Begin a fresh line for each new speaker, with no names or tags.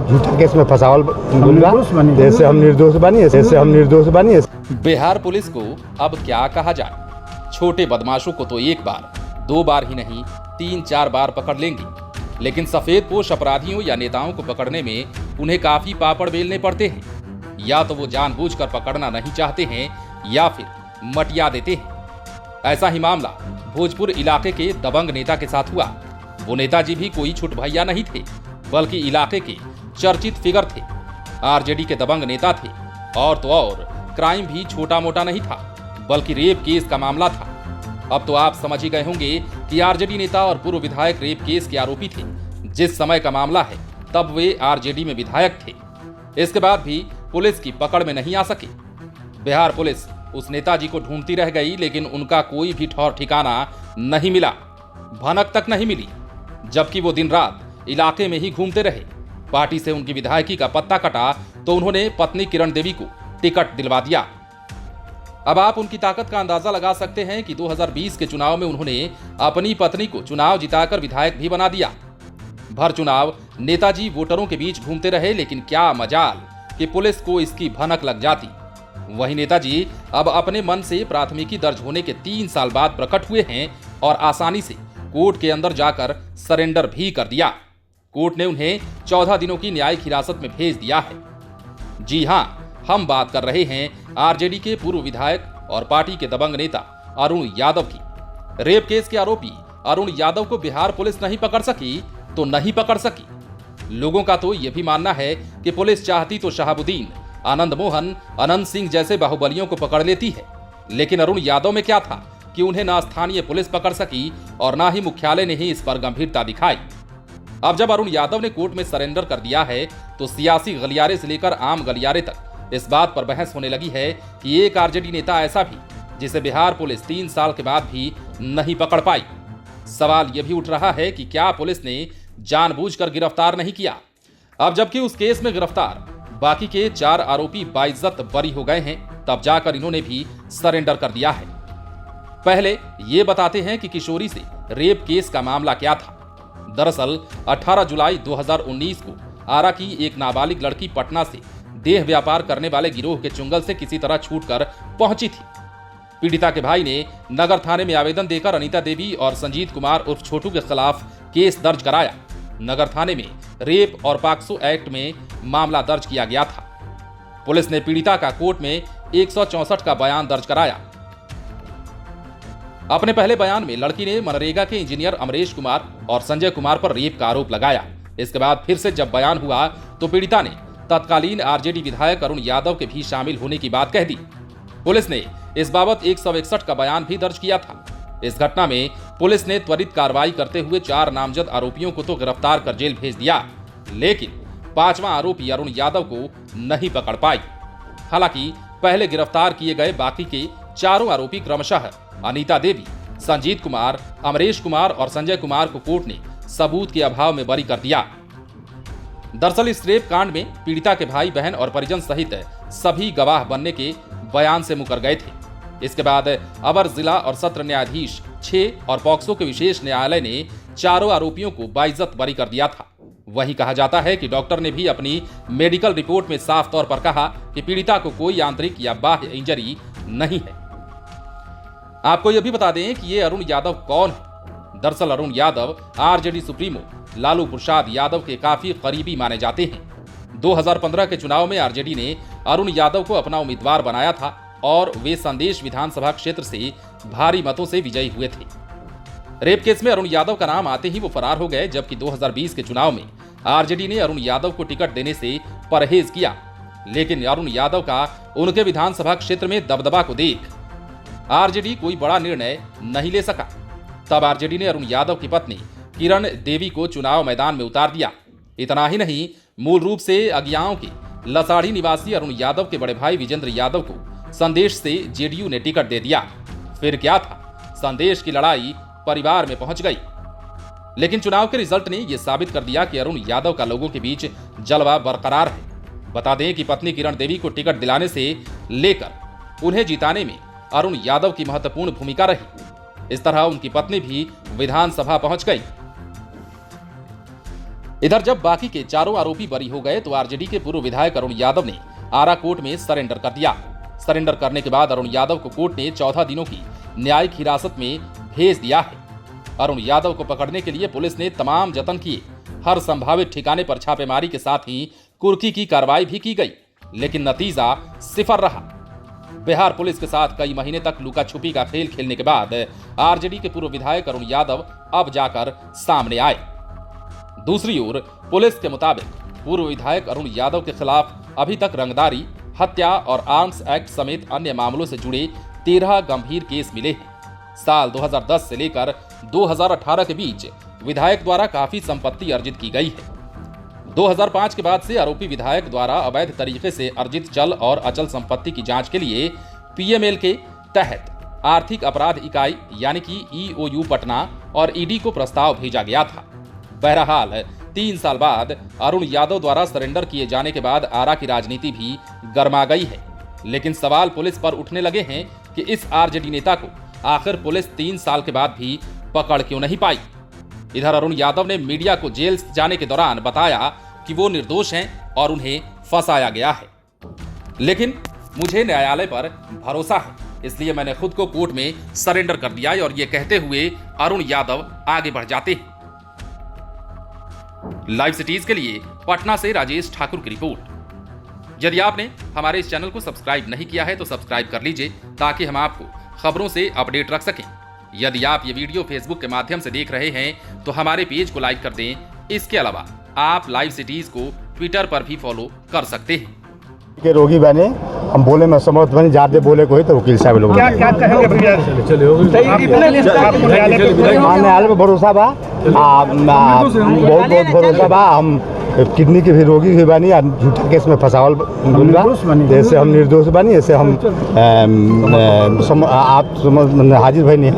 झूठा केस में फंसावल बा। ऐसे हम निर्दोष बनी।
बिहार पुलिस को अब क्या कहा जाए? छोटे बदमाशों को तो एक बार, दो बार ही नहीं 3-4 बार पकड़ लेंगे, लेकिन सफेदपोश अपराधियों या नेताओं को पकड़ने में उन्हें काफी पापड़ बेलने पड़ते हैं। या तो वो जानबूझकर पकड़ना नहीं चाहते हैं या फिर मटिया देते हैं। ऐसा ही मामला भोजपुर इलाके के दबंग नेता के साथ हुआ। वो नेताजी भी कोई छुट भैया नहीं थे, बल्कि इलाके के चर्चित फिगर थे। आरजेडी के दबंग नेता थे, और तो और क्राइम भी छोटा मोटा नहीं था, बल्कि रेप केस का मामला था। अब तो आप समझ ही गए होंगे कि आरजेडी नेता और पूर्व विधायक रेप केस के आरोपी थे। जिस समय का मामला है तब वे आरजेडी में विधायक थे। इसके बाद भी पुलिस की पकड़ में नहीं आ सके। बिहार पुलिस उस नेताजी को ढूंढती रह गई, लेकिन उनका कोई भी ठौर ठिकाना नहीं मिला, भनक तक नहीं मिली। जबकि वो दिन रात इलाके में ही घूमते रहे। पार्टी से उनकी विधायकी का पत्ता कटा तो उन्होंने पत्नी किरण देवी को टिकट दिलवा दिया। अब आप उनकी ताकत का अंदाजा लगा सकते हैं कि 2020 के चुनाव में उन्होंने अपनी पत्नी को चुनाव जिताकर विधायक भी बना दिया। भर चुनाव नेताजी वोटरों के बीच घूमते रहे, लेकिन क्या मजाल कि पुलिस को इसकी भनक लग जाती। वहीं नेताजी अब अपने मन से प्राथमिकी दर्ज होने के 3 साल बाद प्रकट हुए हैं और आसानी से कोर्ट के अंदर जाकर सरेंडर भी कर दिया। कोर्ट ने उन्हें 14 दिनों की न्यायिक हिरासत में भेज दिया है। जी हां, हम बात कर रहे हैं आरजेडी के पूर्व विधायक और पार्टी के दबंग नेता अरुण यादव की। रेप केस के आरोपी अरुण यादव को बिहार पुलिस नहीं पकड़ सकी तो नहीं पकड़ सकी। लोगों का तो यह भी मानना है कि पुलिस चाहती तो शहाबुद्दीन, आनंद मोहन, अनंत सिंह जैसे बाहुबलियों को पकड़ लेती है। लेकिन अरुण यादव में क्या था कि उन्हें ना स्थानीय पुलिस पकड़ सकी और ना ही मुख्यालय ने ही इस पर गंभीरता दिखाई। अब जब अरुण यादव ने कोर्ट में सरेंडर कर दिया है तो सियासी गलियारे से लेकर आम गलियारे तक इस बात पर बहस होने लगी है कि एक आरजेडी नेता ऐसा भी जिसे बिहार पुलिस 3 साल के बाद भी नहीं पकड़ पाई। सवाल यह भी उठ रहा है कि क्या पुलिस ने जानबूझकर गिरफ्तार नहीं किया। अब जबकि उस केस में गिरफ्तार बाकी के 4 आरोपी बाइज्जत बरी हो गए हैं, तब जाकर इन्होंने भी सरेंडर कर दिया है। पहले ये बताते हैं कि किशोरी से रेप केस का मामला क्या था। दरअसल 18 जुलाई 2019 को आरा की एक नाबालिग लड़की पटना से देह व्यापार करने वाले गिरोह के चुंगल से किसी तरह छूटकर पहुंची थी। पीड़िता के भाई ने नगर थाने में आवेदन देकर अनीता देवी और संजीत कुमार उर्फ छोटू के खिलाफ केस दर्ज कराया। नगर थाने में रेप और पॉक्सो एक्ट में मामला दर्ज किया गया था। पुलिस ने पीड़िता का कोर्ट में 164 का बयान दर्ज कराया। अपने पहले बयान में लड़की ने मनरेगा के इंजीनियर अमरेश कुमार और संजय कुमार पर रेप का आरोप लगाया। इसके बाद फिर से जब बयान हुआ तो पीड़िता ने तत्कालीन आरजेडी विधायक अरुण यादव के भी शामिल होने की बात कह दी। पुलिस ने इस बाबत 161 का बयान भी दर्ज किया था। इस घटना में पुलिस ने त्वरित कार्रवाई करते हुए 4 नामजद आरोपियों को तो गिरफ्तार कर जेल भेज दिया, लेकिन 5वां आरोपी अरुण यादव को नहीं पकड़ पाई। हालांकि पहले गिरफ्तार किए गए बाकी के 4 आरोपी क्रमशः अनीता देवी, संजीत कुमार, अमरेश कुमार और संजय कुमार को कोर्ट ने सबूत के अभाव में बरी कर दिया। दरअसल इस रेप कांड में पीड़िता के भाई बहन और परिजन सहित सभी गवाह बनने के बयान से मुकर गए थे। इसके बाद अवर जिला और सत्र न्यायाधीश 6 और पॉक्सो के विशेष न्यायालय ने 4 आरोपियों को बाइज्जत बरी कर दिया था। वहीं कहा जाता है कि डॉक्टर ने भी अपनी मेडिकल रिपोर्ट में साफ तौर पर कहा कि पीड़िता को कोई आंतरिक या बाह्य इंजरी नहीं है। आपको यह भी बता दें कि ये अरुण यादव कौन है। दरअसल अरुण यादव आरजेडी सुप्रीमो लालू प्रसाद यादव के काफी करीबी माने जाते हैं। 2015 के चुनाव में आरजेडी ने अरुण यादव को अपना उम्मीदवार बनाया था और वे संदेश विधानसभा क्षेत्र से भारी मतों से विजयी हुए थे। रेप केस में अरुण यादव का नाम आते ही वो फरार हो गए, जबकि 2020 के चुनाव में आरजेडी ने अरुण यादव को टिकट देने से परहेज किया। लेकिन अरुण यादव का उनके विधानसभा क्षेत्र में दबदबा को देख आरजेडी कोई बड़ा निर्णय नहीं ले सका। तब आरजेडी ने अरुण यादव की पत्नी किरण देवी को चुनाव मैदान में उतार दिया। इतना ही नहीं, मूल रूप से अगियाओं के लसाड़ी निवासी अरुण यादव के बड़े भाई विजेंद्र यादव को संदेश से जेडीयू ने टिकट दे दिया। फिर क्या था, संदेश की लड़ाई परिवार में पहुंच गई। लेकिन चुनाव के रिजल्ट ने यह साबित कर दिया कि अरुण यादव का लोगों के बीच जलवा बरकरार है। बता दें कि पत्नी किरण देवी को टिकट दिलाने से लेकर उन्हें जिताने में अरुण यादव की महत्वपूर्ण भूमिका रही। इस तरह उनकी पत्नी भी विधानसभा पहुंच गई। इधर जब बाकी के चारों आरोपी बरी हो गए तो आरजेडी के पूर्व विधायक अरुण यादव ने आरा कोर्ट में सरेंडर कर दिया। सरेंडर करने के बाद अरुण यादव को कोर्ट ने 14 दिनों की न्यायिक हिरासत में भेज दिया है। अरुण यादव को पकड़ने के लिए पुलिस ने तमाम जतन किए। हर संभावित ठिकाने पर छापेमारी के साथ ही कुर्की की कार्रवाई भी की गई, लेकिन नतीजा सिफर रहा। बिहार पुलिस के साथ कई महीने तक लुका छुपी का खेल खेलने के बाद आरजेडी के पूर्व विधायक अरुण यादव अब जाकर सामने आए। दूसरी ओर पुलिस के मुताबिक पूर्व विधायक अरुण यादव के खिलाफ अभी तक रंगदारी, हत्या और आर्म्स एक्ट समेत अन्य मामलों से जुड़े 13 गंभीर केस मिले हैं। साल 2010 से लेकर 2018 के बीच विधायक द्वारा काफी संपत्ति अर्जित की गई है। 2005 के बाद से आरोपी विधायक द्वारा अवैध तरीके से अर्जित चल और अचल संपत्ति की जांच के लिए पीएमएल के तहत आर्थिक अपराध इकाई यानी कि ईओयू पटना और ईडी को प्रस्ताव भेजा गया था। बहरहाल 3 साल बाद अरुण यादव द्वारा सरेंडर किए जाने के बाद आरा की राजनीति भी गर्मा गई है, लेकिन सवाल पुलिस पर उठने लगे हैं कि इस आरजेडी नेता को आखिर पुलिस 3 साल के बाद भी पकड़ क्यों नहीं पाई। इधर अरुण यादव ने मीडिया को जेल जाने के दौरान बताया कि वो निर्दोष हैं और उन्हें फंसाया गया है, लेकिन मुझे न्यायालय पर भरोसा है, इसलिए मैंने खुद को कोर्ट में सरेंडर कर दिया और ये कहते हुए अरुण यादव आगे बढ़ जाते हैं। लाइव सिटीज के लिए पटना से राजेश ठाकुर की रिपोर्ट। यदि आपने हमारे इस चैनल को सब्सक्राइब नहीं किया है तो सब्सक्राइब कर लीजिए ताकि हम आपको खबरों से अपडेट रख सकें। यदि आप ये वीडियो फेसबुक के माध्यम से देख रहे हैं तो हमारे पेज को लाइक कर दें। इसके अलावा आप लाइव सिटीज को ट्विटर पर भी फॉलो कर सकते हैं।
के रोगी बने, हम बोले में समर्थ बने, ज्यादा बोले कोई तो वकील साहब लोग
क्या कहेंगे भैया?
न्यायालय पे भरोसा बा, बहुत भरोसा बा। हम किडनी के भी रोगी भी बनी, झूठा केस में फंसावल जैसे हम निर्दोष बनी, ऐसे हम आप हाजिर भाई नहीं।